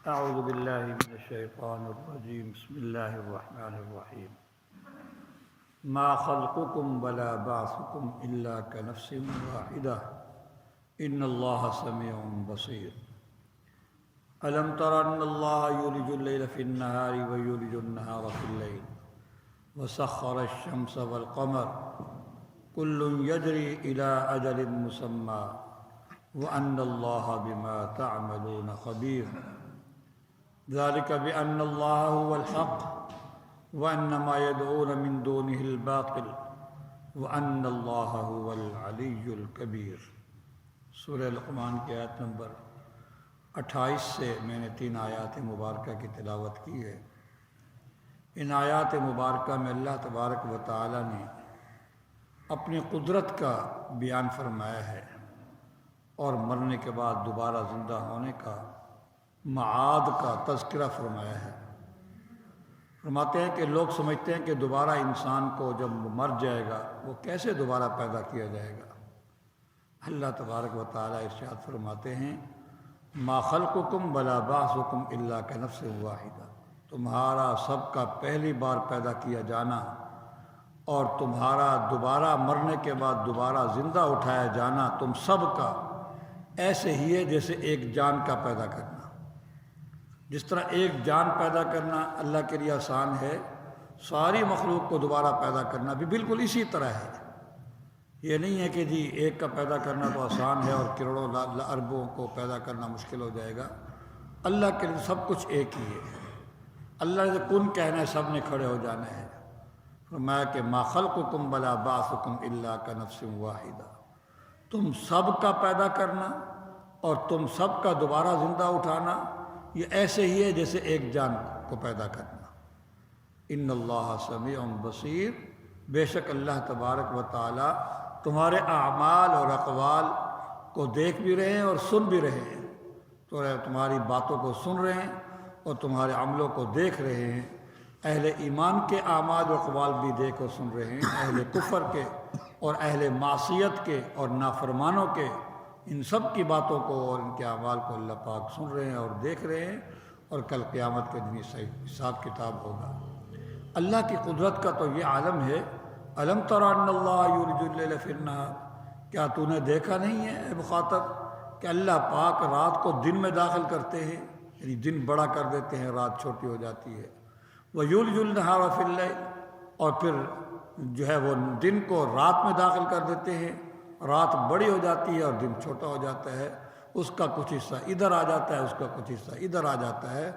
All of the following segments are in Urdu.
أعوذ بالله من الشيطان الرجيم بسم الله الرحمن الرحيم ما خلقكم ولا بعثكم إلا كنفس واحدة إن الله سميع بصير ألم تر أن الله يولج الليل في النهار ويولج النهار في الليل وسخر الشمس والقمر كل يجري إلى أجل مسمى وأن الله بما تعملون خبير ذلك بأن الله هو الحق وأن ما يدعون من دونه الباطل وأن الله هو العلي الكبير۔ سورہ لقمان کی آیت نمبر 28 سے میں نے 3 آیات مبارکہ کی تلاوت کی ہے۔ ان آیات مبارکہ میں اللہ تبارک و تعالی نے اپنی قدرت کا بیان فرمایا ہے اور مرنے کے بعد دوبارہ زندہ ہونے کا معاد کا تذکرہ فرمایا ہے۔ فرماتے ہیں کہ لوگ سمجھتے ہیں کہ دوبارہ انسان کو جب مر جائے گا وہ کیسے دوبارہ پیدا کیا جائے گا۔ اللہ تبارک و تعالی ارشاد فرماتے ہیں ما خلقکم ولا بعثکم الا کنفس واحدہ، تمہارا سب کا پہلی بار پیدا کیا جانا اور تمہارا دوبارہ مرنے کے بعد دوبارہ زندہ اٹھایا جانا تم سب کا ایسے ہی ہے جیسے ایک جان کا پیدا کرنا۔ جس طرح ایک جان پیدا کرنا اللہ کے لیے آسان ہے، ساری مخلوق کو دوبارہ پیدا کرنا بھی بالکل اسی طرح ہے۔ یہ نہیں ہے کہ جی ایک کا پیدا کرنا تو آسان ہے اور کروڑوں اربوں کو پیدا کرنا مشکل ہو جائے گا۔ اللہ کے لیے سب کچھ ایک ہی ہے۔ اللہ نے کن کہنا ہے، سب نے کھڑے ہو جانا ہے۔ فرمایا کہ ما خلقکم ولا بعثکم الا کنفس واحدہ، تم سب کا پیدا کرنا اور تم سب کا دوبارہ زندہ اٹھانا یہ ایسے ہی ہے جیسے ایک جان کو پیدا کرنا۔ ان اللہ سمیع بصیر، بے شک اللہ تبارک و تعالی تمہارے اعمال اور اقوال کو دیکھ بھی رہے ہیں اور سن بھی رہے ہیں، تو تمہاری باتوں کو سن رہے ہیں اور تمہارے عملوں کو دیکھ رہے ہیں۔ اہل ایمان کے اعمال و اقوال بھی دیکھ اور سن رہے ہیں، اہل کفر کے اور اہل معصیت کے اور نافرمانوں کے، ان سب کی باتوں کو اور ان کے اعمال کو اللہ پاک سن رہے ہیں اور دیکھ رہے ہیں، اور کل قیامت کے دن حساب کتاب ہوگا۔ اللہ کی قدرت کا تو یہ عالم ہے۔ الم تر ان اللہ یولج اللیل فی النہار، کیا تو نے دیکھا نہیں ہے اے مخاطب کہ اللہ پاک رات کو دن میں داخل کرتے ہیں، یعنی دن بڑا کر دیتے ہیں، رات چھوٹی ہو جاتی ہے۔ وَيُولِجُ النَّهَارَ فِي اللَّيْلِ، اور پھر جو ہے وہ دن کو رات میں داخل کر دیتے ہیں، رات بڑی ہو جاتی ہے اور دن چھوٹا ہو جاتا ہے، اس کا کچھ حصہ ادھر آ جاتا ہے، اس کا کچھ حصہ ادھر آ جاتا ہے۔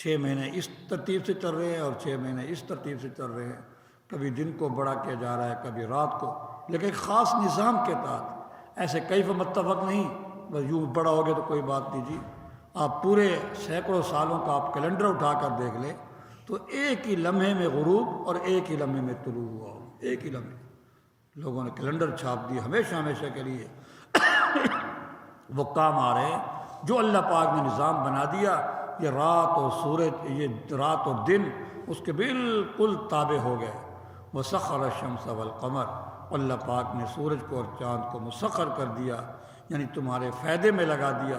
6 مہینے اس ترتیب سے چل رہے ہیں اور 6 مہینے اس ترتیب سے چل رہے ہیں، کبھی دن کو بڑا کیا جا رہا ہے کبھی رات کو، لیکن ایک خاص نظام کے تحت، ایسے کیف متفق نہیں بس یوں بڑا ہو گیا تو کوئی بات نہیں جی۔ آپ پورے سینکڑوں سالوں کا آپ کیلنڈر اٹھا کر دیکھ لیں تو ایک ہی لمحے میں غروب اور ایک ہی لمحے میں طلوع ہوا ہو، ایک ہی لمحے۔ لوگوں نے کیلنڈر چھاپ دی ہمیشہ ہمیشہ کے لیے، وہ کام آ رہے ہیں جو اللہ پاک نے نظام بنا دیا۔ یہ رات اور سورج، یہ رات اور دن اس کے بالکل تابع ہو گئے۔ وسخر الشمس والقمر، اللہ پاک نے سورج کو اور چاند کو مسخر کر دیا، یعنی تمہارے فائدے میں لگا دیا،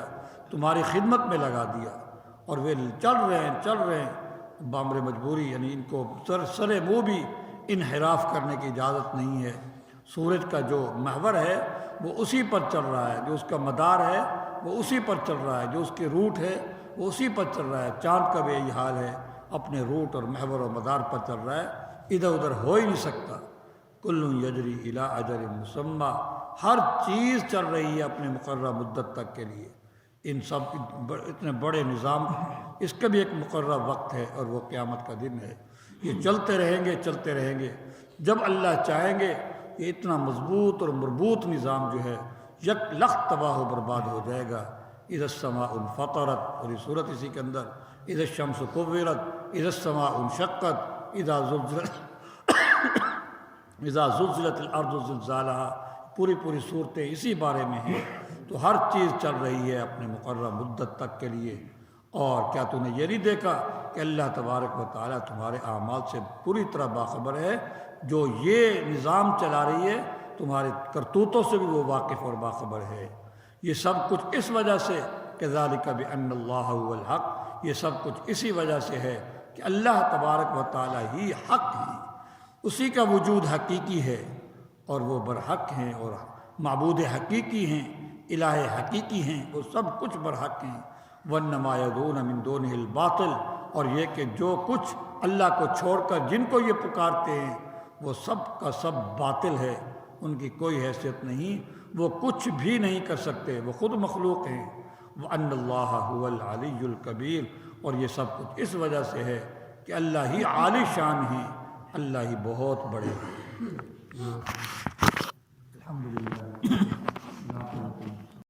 تمہاری خدمت میں لگا دیا، اور وہ چل رہے ہیں بامر مجبوری، یعنی ان کو سر منہ بھی انحراف کرنے کی اجازت نہیں ہے۔ سورج کا جو محور ہے وہ اسی پر چل رہا ہے، جو اس کا مدار ہے وہ اسی پر چل رہا ہے، جو اس کی روٹ ہے وہ اسی پر چل رہا ہے۔ چاند کا بھی یہی حال ہے، اپنے روٹ اور محور اور مدار پر چل رہا ہے، ادھر ادھر ہو ہی نہیں سکتا۔ کل یجری الی اجل مسمی، ہر چیز چل رہی ہے اپنے مقررہ مدت تک کے لیے۔ ان سب اتنے بڑے نظام، اس کا بھی ایک مقررہ وقت ہے اور وہ قیامت کا دن ہے۔ یہ چلتے رہیں گے، جب اللہ چاہیں گے یہ اتنا مضبوط اور مربوط نظام جو ہے یک لخت تباہ و برباد ہو جائے گا۔ اذا السماء انفطرت، اور یہ صورت اسی کے اندر، اذا الشمس کورت، اذا السماء انشقت، اذا زلزلت الارض زلزالها، پوری صورتیں اسی بارے میں ہیں۔ تو ہر چیز چل رہی ہے اپنے مقررہ مدت تک کے لیے۔ اور کیا تو نے یہ نہیں دیکھا کہ اللہ تبارک و تعالیٰ تمہارے اعمال سے پوری طرح باخبر ہے؟ جو یہ نظام چلا رہی ہے تمہارے کرتوتوں سے بھی وہ واقف اور باخبر ہے۔ یہ سب کچھ اس وجہ سے کہ ذالک بأن اللہ هو الحق، یہ سب کچھ اسی وجہ سے ہے کہ اللہ تبارک و تعالی ہی حق ہے، اسی کا وجود حقیقی ہے اور وہ برحق ہیں اور معبود حقیقی ہیں، الہ حقیقی ہیں، وہ سب کچھ برحق ہیں۔ وَإِنَّمَا يَدْعُونَ مِن دُونِهِ الْبَاطِلَ، اور یہ کہ جو کچھ اللہ کو چھوڑ کر جن کو یہ پکارتے ہیں وہ سب کا سب باطل ہے، ان کی کوئی حیثیت نہیں، وہ کچھ بھی نہیں کر سکتے، وہ خود مخلوق ہیں۔ وَأَنَّ اللَّهَ هُوَ الْعَلِيُّ الْكَبِيرُ، اور یہ سب کچھ اس وجہ سے ہے کہ اللہ ہی عالی شان ہیں، اللہ ہی بہت بڑے ہیں۔ الحمدللہ۔